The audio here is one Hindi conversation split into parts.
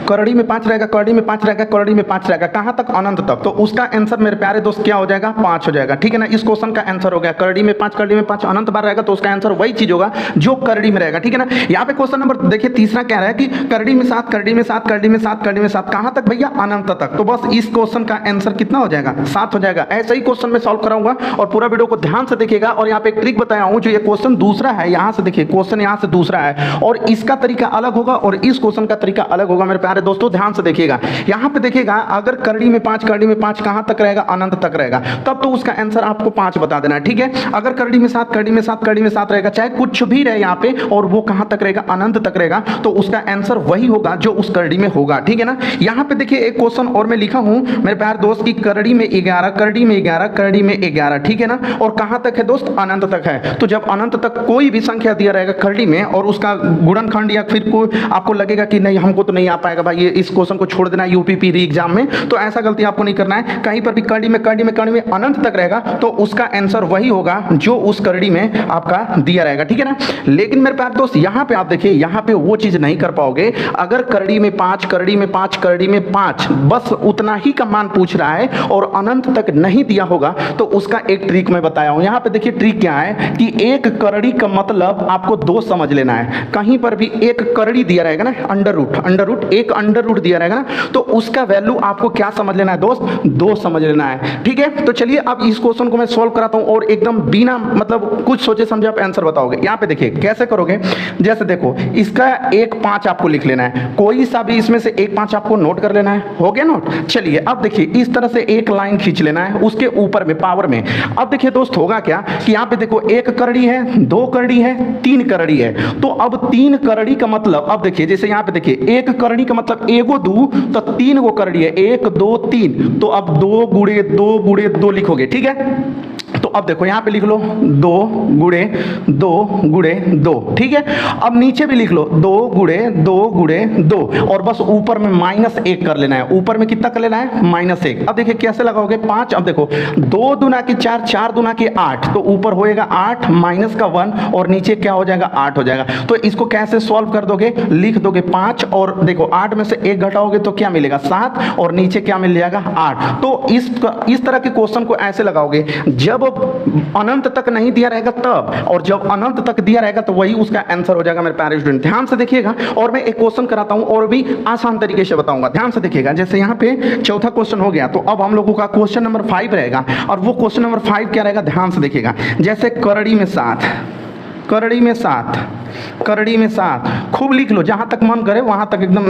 करड़ी में 5 रहेगा, करड़ी में 5 रहेगा, करड़ी में 5 रहेगा, कहां तक? अनंत तक। तो उसका आंसर मेरे प्यारे दोस्त क्या हो जाएगा? 5 हो जाएगा। ठीक है ना, इस क्वेश्चन का आंसर हो गया करड़ी में 5, करड़ी में 5 अनंत बार रहेगा, तो उसका आंसर वही चीज होगा जो करड़ी में रहेगा। ठीक है ना, यहाँ पे क्वेश्चन नंबर देखिए तीसरा क्या रहा है कि करड़ी में 7, करड़ी में 7, करड़ी में 7, करड़ी में 7, कहां तक भैया? अनंत तक। तो बस इस क्वेश्चन का आंसर कितना हो जाएगा? 7 हो जाएगा। ऐसे ही क्वेश्चन में सॉल्व कराऊंगा और पूरा वीडियो को ध्यान से देखिएगा। और यहाँ पे एक ट्रिक बताया हूं, जो ये क्वेश्चन दूसरा है, यहाँ से देखिए क्वेश्चन यहाँ से दूसरा है और इसका तरीका अलग होगा और इस क्वेश्चन का तरीका अलग होगा। मेरे प्यारे दोस्तों ध्यान से देखिएगा, यहाँ पे देखिएगा अगर करड़ी में 5, करड़ी में 5 कहां तक रहेगा? अनंत तक रहेगा, तब तो उसका आंसर आपको 5 बता देना है। ठीक है, अगर करड़ी में 7, करड़ी में 7, करड़ी में 7 रहेगा, चाहे कुछ भी रहे यहाँ पे, और वो कहां तक रहेगा? अनंत तक रहेगा, तो उसका आंसर वही होगा जो उस करड़ी में होगा। ठीक है ना, यहाँ पे देखिए एक क्वेश्चन और मैं लिखा हूं मेरे प्यारे दोस्त की करड़ी में 11, करड़ी में 11, करड़ी में 11। ठीक है ना, और कहां तक है दोस्त? अनंत तक है। तो जब अनंत तक कोई भी संख्या दिया रहेगा करड़ी में और उसका गुणनखंड या फिर कोई आपको लगेगा कि नहीं हमको तो नहीं आ पाएगा भाई, ये इस क्वेश्चन को छोड़ देना है यूपीपी री एग्जाम में, तो ऐसा गलती आपको नहीं करना है। कहीं पर भी करड़ी में करड़ी में करड़ी में अनंत तक रहेगा, तो उसका आंसर वही होगा जो उस करड़ी में आपका दिया रहेगा। ठीक है ना, लेकिन मेरे प्यारे दोस्त यहाँ पे आप देखिए, यहाँ पे वो चीज नहीं कर पाओगे। अगर करड़ी में 5, करड़ी में 5, करड़ी में 5 बस उतना ही का मान पूछ रहा है और अनंत तक नहीं दिया होगा, तो उसका एक ट्रिक मैं बताया हूं। यहाँ पे देखिए ट्रिक क्या है कि एक करड़ी का मतलब आपको 2 समझ लेना है। कहीं पर भी एक करड़ी दिया रहेगा ना, अंडर रूट एक अंडर रूट दिया रहेगा ना, तो उसका वैल्यू आपको क्या समझ लेना है दोस्त? 2 समझ लेना है। ठीक है, तो चलिए अब इस क्वेश्चन को मैं सोल्व कराता हूं और एकदम बिना मतलब कुछ सोचे समझे आप आंसर बताओगे। यहाँ पे देखिए कैसे करोगे, जैसे देखो इसका 1 5 आपको लिख लेना है, कोई सा भी इसमें से 1 5 आपको नोट कर लेना है। हो गया नोट? चलिए अब देखिए इस तरह से एक लाइन खींच लेना है उसके ऊपर में पावर में। अब देखिए दोस्त होगा क्या कि यहाँ पे देखो 1 करड़ी है, 2 करड़ी है, 3 करड़ी है। तो अब 3 करड़ी का मतलब, अब देखिए जैसे यहाँ पे देखिए 1 करड़ी का मतलब एगो 2, तो 3 गो करड़ी है, 1 2 3, तो अब 2 गुणे 2 गुणे 2 लिखोगे। ठीक है, तो अब देखो यहाँ पे लिख लो 2 गुणे 2 गुणे 2। ठीक है, अब नीचे भी लिख लो 2 गुणे 2 गुणे 2 और बस ऊपर में -1 कर लेना है। ऊपर में कितना कर लेना है? -1। अब देखिए कैसे लगाओगे 5, अब देखो 2 दूना के 4, 4 दूना के 8, तो ऊपर होएगा 8 माइनस का 1 और नीचे क्या हो जाएगा? 8 हो जाएगा। तो इसको कैसे सॉल्व कर दोगे? लिख दोगे 5 और देखो 8 में से 1 घटाओगे तो क्या मिलेगा? 7 और नीचे क्या मिल जाएगा? 8। तो इस तरह के क्वेश्चन को ऐसे लगाओगे, जब अनंत तक नहीं दिया रहेगा तब, और जब अनंत तक दिया रहेगा तो वही उसका आंसर हो जाएगा। मेरे प्यारे स्टूडेंट ध्यान से देखिएगा और मैं एक क्वेश्चन कराता हूं और भी आसान तरीके से बताऊंगा। ध्यान से देखिएगा, जैसे यहाँ पे चौथा क्वेश्चन हो गया, तो अब हम लोगों का क्वेश्चन नंबर 5 रहेगा। और वो क्वेश्चन नंबर 5 क्या रहेगा? ध्यान से देखिएगा, जैसे करड़ी में 7, करड़ी में 7, करड़ी में 7, खूब लिख लो, जहां तक मन करे वहां तक एकदम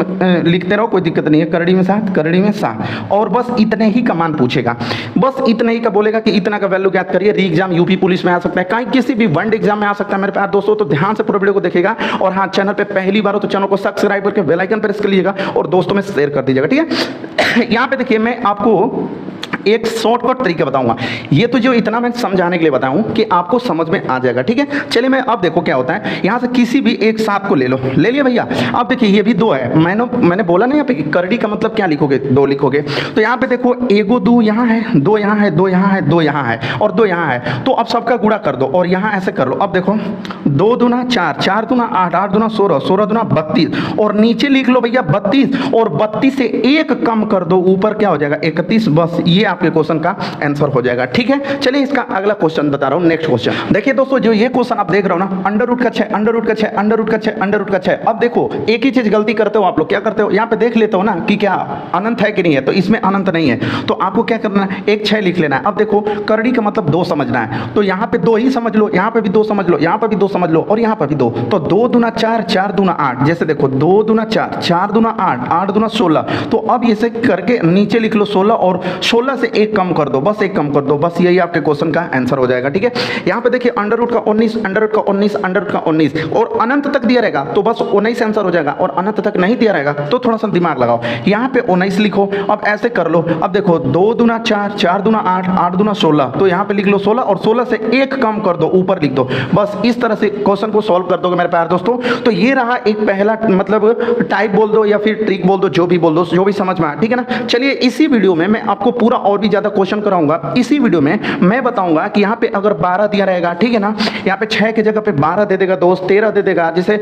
लिखते रहो, कोई दिक्कत नहीं है। करड़ी में 7, करड़ी में 7 और बस इतने ही का मान पूछेगा, बस इतने ही का बोलेगा कि इतना का वैल्यू ज्ञात करिए। री एग्जाम यूपी पुलिस में आ सकता है, कहीं किसी भी वन एग्जाम में आ सकता है मेरे प्यारे दोस्तों। तो ध्यान से पूरे वीडियो को देखिएगा और हाँ, चैनल पे पहली बार हो तो चैनल को सब्सक्राइब करके बेल आइकन प्रेस कर लीजिएगा और दोस्तों में शेयर कर दीजिएगा। ठीक है, यहाँ पे देखिए मैं आपको एक शॉर्टकट तरीका बताऊंगा। ये तो जो इतना मैं समझाने के लिए बताऊं कि आपको समझ में आ जाएगा। ठीक है, चलिए मैं अब देखो क्या होता है, यहां से किसी भी एक 7 को ले लो, ले लिया भैया। अब देखिए ये भी 2 है, मैंने बोला ना यहाँ पे करड़ी का मतलब क्या लिखोगे? 2 लिखोगे। तो यहाँ पे देखो एगो 2 यहाँ है, 2 यहाँ है, 2 यहाँ है, 2 यहाँ है और 2 यहाँ है। तो अब सबका गुणा कर दो और यहाँ ऐसे कर लो। अब देखो 2 दूना 4, 4 दूना 8, 8 दूना 16, 16 दूना 32 और नीचे लिख लो भैया 32 और 32 से 1 कम कर दो, ऊपर क्या हो जाएगा? 31। बस ये आपके क्वेश्चन का आंसर हो जाएगा। ठीक है, चलिए इसका अगला क्वेश्चन बता रहा हूं, नेक्स्ट क्वेश्चन। देखिए दोस्तों, जो ये क्वेश्चन आप देख रहे हो ना, अंडर रूट का 6, अंडर रूट का 6, अंडर रूट का 6, अंडर रूट का 6। अब देखो एक ही चीज गलती करते हो आप लोग, क्या करते हो? यहाँ पे देख लेते हो ना कि क्या अनंत है कि नहीं है, तो इसमें अनंत नहीं है, तो आपको क्या करना है? एक 6 लिख लेना है। अब देखो करड़ी का मतलब 2 समझना है, तो यहाँ पे 2 ही समझ लो, यहाँ पे भी 2 समझ लो, यहाँ पे भी 2 समझ लो और यहाँ पे भी 2। तो 2 दूना 4, 4 दूना 8, जैसे देखो 2 दूना 4, 4 दूना 8, 8 दूना 16। तो अब इसे करके नीचे लिख लो 16 और 16 से 1 कम कर दो, बस 1 कम कर दो, बस यही आपके क्वेश्चन का आंसर हो जाएगा। ठीक है, यहाँ पे देखिए अंडर रूट का 19, अंडर रूट का 19, अंडर रूट का 19 और अनंत तक दिया रहेगा तो बस 19 आंसर हो जाएगा, और अनंत तक नहीं दिया रहेगा तो थोड़ा सा दिमाग लगाओ, यहाँ पे 19 लिखो। अब ऐसे कर लो, अब देखो 2 दूना 4, 4 दूना 8, 8 दूना 16, तो यहाँ पे लिख लो 16 और 16 से 1 कम कर दो, ऊपर लिख दो। बस इस तरह से क्वेश्चन को सॉल्व कर दोगे मेरे प्यारे दोस्तों। तो ये रहा एक पहला मतलब टाइप बोल दो या फिर ट्रिक बोल दो, जो भी बोल दो, जो भी समझ में आए। ठीक है ना, चलिए इसी वीडियो में मैं आपको पूरा और भी ज़्यादा क्वेश्चन कराऊंगा इसी वीडियो में। मैं बताऊंगा कि यहाँ पे अगर 12 दिया रहेगा, ठीक है ना, यहाँ पे 6 की जगह पे 12 दे देगा दोस्त, 13 दे देगा, जिसे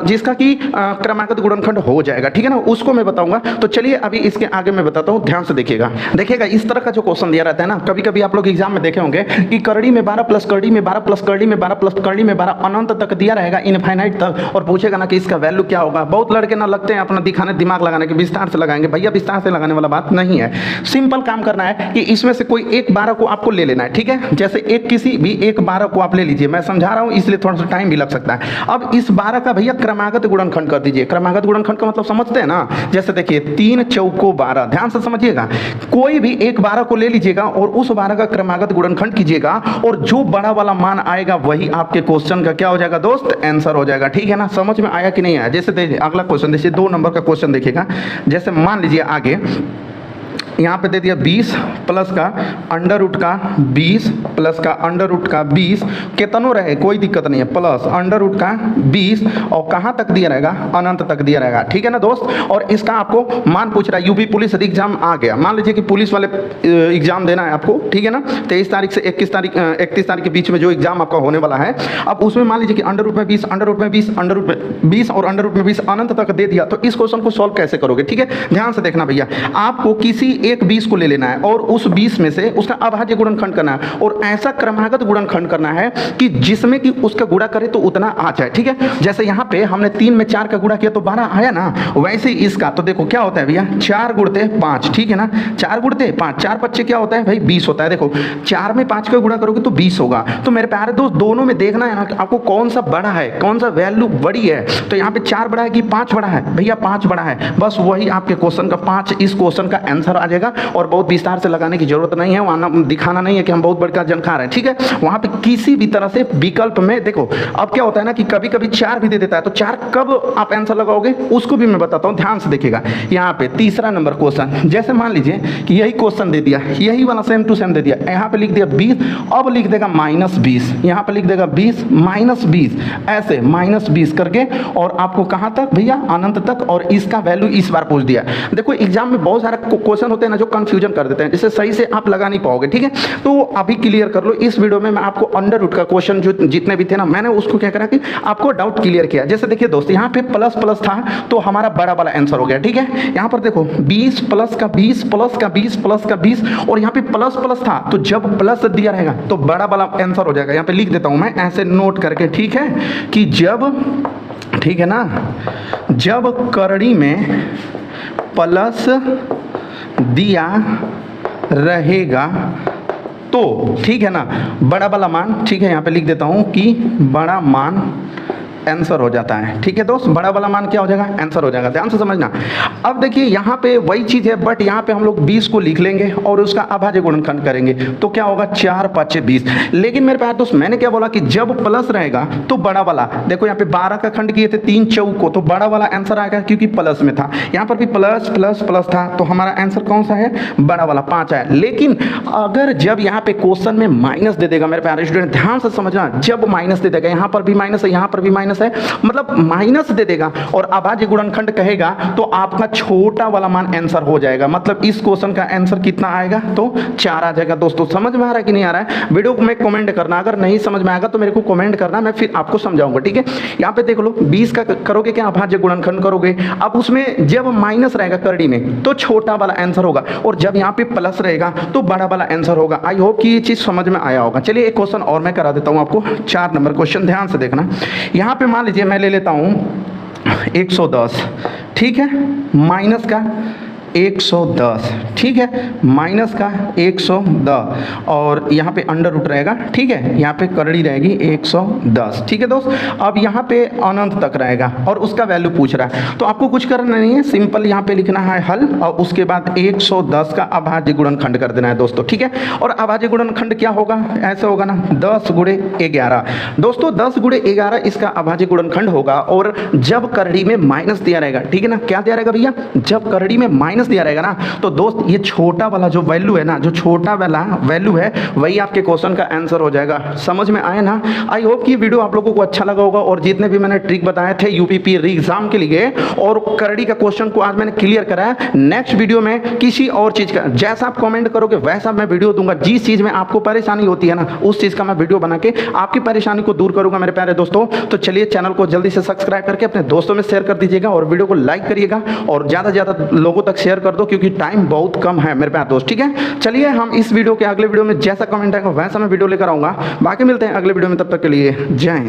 जिसका कि क्रमागत गुणनखंड हो जाएगा, ठीक है ना, उसको मैं बताऊंगा। तो चलिए अभी इसके आगे मैं बताता हूँ, ध्यान से देखिएगा। इस तरह का जो क्वेश्चन दिया रहता है ना, कभी कभी आप लोग एग्जाम में देखे होंगे कि करड़ी में 12 प्लस करड़ी में 12 प्लस करड़ी में 12 प्लस करड़ी में 12 अनंत तक दिया रहेगा, इनफाइनाइट तक, और पूछेगा ना कि इसका वैल्यू क्या होगा। बहुत लड़के ना लगते हैं अपना दिखाने, दिमाग लगाने के, विस्तार से लगाएंगे। भैया विस्तार से लगाने वाला बात नहीं है, सिंपल काम करना है कि इसमें से कोई एक 12 को आपको ले लेना है, ठीक है। जैसे एक किसी भी एक 12 को आप ले लीजिए, मैं समझा रहा हूं इसलिए थोड़ा सा टाइम भी लग सकता है। अब इस 12 का भैया क्रमागत गुणनखंड कर दीजिए। क्रमागत गुणनखंड का मतलब समझते हैं ना, जैसे देखिए 3 चौको 12, ध्यान से समझिएगा। कोई भी एक 12 को ले लीजिएगा और उस 12 का क्रमागत गुणनखंड कीजिएगा, और जो बड़ा वाला मान आएगा वही आपके क्वेश्चन का क्या हो जाएगा दोस्त, आंसर हो जाएगा, ठीक है ना। समझ में आया कि नहीं आया। जैसे देखिए अगला क्वेश्चन, देखिए 2 नंबर का क्वेश्चन देखिएगा। जैसे मान लीजिए आगे यहाँ पे दे दिया 20 प्लस का अंडर रूट का 20 प्लस का अंडर रूट का 20, कितनों रहे कोई दिक्कत नहीं है, प्लस अंडर रूट का 20, और कहाँ तक दिया रहेगा, अनंत तक दिया रहेगा, ठीक है ना दोस्त। और इसका आपको मान पूछ रहा है, यूपी पुलिस एग्जाम आ गया, मान लीजिए कि पुलिस वाले एग्जाम देना है आपको, ठीक है ना, 23 तारीख से 31 तारीख के बीच में जो एग्जाम आपका होने वाला है। अब उसमें मान लीजिए कि अंडर रूट में 20, अंडर रूट में 20, अंडर रूट में 20 और अंडर रूट में 20 अनंत तक दे दिया, तो इस क्वेश्चन को सॉल्व कैसे करोगे, ठीक है। ध्यान से देखना भैया, आपको किसी एक 20 को ले लेना है और उस 20 में से उसका अभाज्य गुणनखंड करना है, और ऐसा क्रमागत गुणनखंड करना है कि जिसमें कि उसका गुणा करे तो उतना आ जाए, ठीक है। जैसे यहाँ पे हमने 3 में 4 का गुणा किया तो 12 आया ना, वैसे इसका तो देखो क्या होता है भैया, 4 गुणते 5, ठीक है ना, 4 गुणते 5, 4 पच्चे क्या होता है भाई 20 होता है। देखो 4 में 5 का गुणा करोगे तो 20 होगा। तो मेरे प्यारे दोस्त दोनों में देखना है ना कि आपको कौन सा बड़ा है, कौन सा वैल्यू बड़ी है। तो यहाँ पे 4 बड़ा है कि 5 बड़ा है, भैया 5 बड़ा है, बस वही आपके क्वेश्चन का 5 इस क्वेश्चन का आंसर आ जाएगा। और बहुत विस्तार से लगाने की जरूरत नहीं है, वहां दिखाना नहीं है कि हम बहुत बड़का जानकार हैं, ठीक है। वहां पे किसी भी तरह से विकल्प में देखो, अब क्या होता है ना कि कभी कभी 4 भी दे देता है, तो 4 कब आप आंसर लगाओगे उसको भी मैं बताता हूं, ध्यान से देखिएगा। यहाँ पे तीसरा नंबर क्वेश्चन, जैसे मान लीजिए कि यही क्वेश्चन दे दिया, यही वाला सेम टू सेम दे दिया, यहाँ पे लिख दिया 20, अब लिख देगा -20, यहाँ पे लिख देगा 20 -20, ऐसे -20 करके, और आपको कहां तक भैया, अनंत तक, और इसका वैल्यू इस बार पूछ दिया। देखो एग्जाम में बहुत सारे क्वेश्चन होते हैं ना जो कंफ्यूजन कर देते हैं, जिससे सही से आप लगा नहीं पाओगे, ठीक है। तो अभी क्लियर कर लो, इस वीडियो में मैं आपको अंडर रूट का क्वेश्चन जो जितने भी थे ना, मैंने उसको क्या करा कि आपको डाउट क्लियर किया। जैसे देखिए दोस्त, यहाँ पे प्लस प्लस था तो हमारा बड़ा वाला आंसर हो गया, ठीक है। यहाँ पर देखो 20 प्लस का 20 प्लस का 20 प्लस का 20, और यहाँ पे प्लस प्लस था, तो जब प्लस दिया रहेगा तो बड़ा वाला आंसर हो जाएगा। यहाँ पे लिख देता हूं मैं ऐसे नोट करके, ठीक है, कि जब, ठीक है ना, जब करड़ी में प्लस दिया रहेगा तो, ठीक है ना, बड़ा वाला मान, ठीक है, यहाँ पे लिख देता हूं कि बड़ा मान आंसर हो जाता है, ठीक है दोस्त, बड़ा वाला मान क्या हो जाएगा, आंसर हो जाएगा। ध्यान से समझना। अब देखिए यहाँ पे वही चीज है, बट यहाँ पे हम लोग 20 को लिख लेंगे और उसका अभाज्य गुणनखंड करेंगे, तो क्या होगा 4 5 20। लेकिन मेरे प्यारे दोस्त मैंने क्या बोला कि जब प्लस रहेगा तो बड़ा वाला, देखो यहाँ पे 12 का खंड किए थे 3 चौको, तो बड़ा वाला आंसर आएगा क्योंकि प्लस में था। यहाँ पर भी प्लस प्लस प्लस था, तो हमारा आंसर कौन सा है, बड़ा वाला 5 आया। लेकिन अगर जब यहाँ पे क्वेश्चन में माइनस दे देगा, मेरे प्यारे स्टूडेंट ध्यान से समझना, जब माइनस दे देगा, यहाँ पर भी माइनस है, यहाँ पर भी माइनस है, मतलब माइनस दे देगा और अभाज्य गुणनखंड कहेगा, तो आपका छोटा वाला मान आंसर हो जाएगा। मतलब इस क्वेश्चन का आंसर कितना आएगा, तो 4 आ जाएगा। दोस्तों समझ में आ रहा है कि नहीं आ रहा है, वीडियो को में कमेंट करना, अगर नहीं समझ में आएगा तो मेरे को कमेंट करना, मैं फिर आपको समझाऊंगा, ठीक है। यहाँ पे देख लो 20 का करोगे क्या, अभाज्य गुणनखंड करोगे। अब उसमें जब माइनस रहेगा करड़ी में तो छोटा वाला आंसर होगा, और जब यहाँ पे प्लस रहेगा तो बड़ा वाला आंसर होगा। आई होप कि ये चीज समझ में आया होगा। चलिए एक क्वेश्चन और मैं करा देता हूँ आपको, 4 नंबर क्वेश्चन, ध्यान से देखना। यहाँ पे मान लीजिए मैं ले लेता हूँ 110, ठीक है, माइनस का 110, ठीक है, माइनस का 110, और यहाँ पे अंडर रूट रहेगा, ठीक है, यहाँ पे करड़ी रहेगी 110, ठीक है दोस्त। अब यहाँ पे अनंत तक रहेगा और उसका वैल्यू पूछ रहा है, तो आपको कुछ करना नहीं है, सिंपल यहाँ पे लिखना है हल, और उसके बाद 110 का अभाज्य गुणनखंड कर देना है दोस्तों, ठीक है। और अभाज्य गुणनखंड क्या होगा, ऐसे होगा ना 10 गुणे 11, दोस्तों 10 गुणे 11 इसका अभाज्य गुणनखंड होगा। और जब करड़ी में माइनस दिया रहेगा, ठीक है ना, क्या दिया रहेगा भैया, जब करड़ी में माइनस प्रीवियस दिया रहेगा ना, तो दोस्त ये छोटा वाला जो वैल्यू है ना, जो छोटा वाला वैल्यू है वही आपके क्वेश्चन का आंसर हो जाएगा। समझ में आए ना? आई होप कि वीडियो आप लोगों को अच्छा लगा होगा और जितने भी मैंने ट्रिक बताए थे यूपीपी री एग्जाम के लिए और करड़ी का क्वेश्चन को आज मैंने क्लियर कराया। नेक्स्ट वीडियो में किसी और चीज का जैसा आप कमेंट करोगे वैसा मैं वीडियो दूंगा। जिस चीज में आपको परेशानी होती है ना, उस चीज का मैं वीडियो बना के आपकी परेशानी को दूर करूंगा मेरे प्यारे दोस्तों। तो चलिए चैनल को जल्दी से सब्सक्राइब करके अपने दोस्तों में शेयर कर दीजिएगा और वीडियो को लाइक करिएगा और ज्यादा से ज्यादा लोगों तक शेयर कर दो, क्योंकि टाइम बहुत कम है मेरे प्यारे दोस्त। ठीक है, चलिए हम इस वीडियो के अगले वीडियो में जैसा कमेंट आएगा वैसा मैं वीडियो लेकर आऊंगा। बाकी मिलते हैं अगले वीडियो में, तब तक के लिए जय हिंद।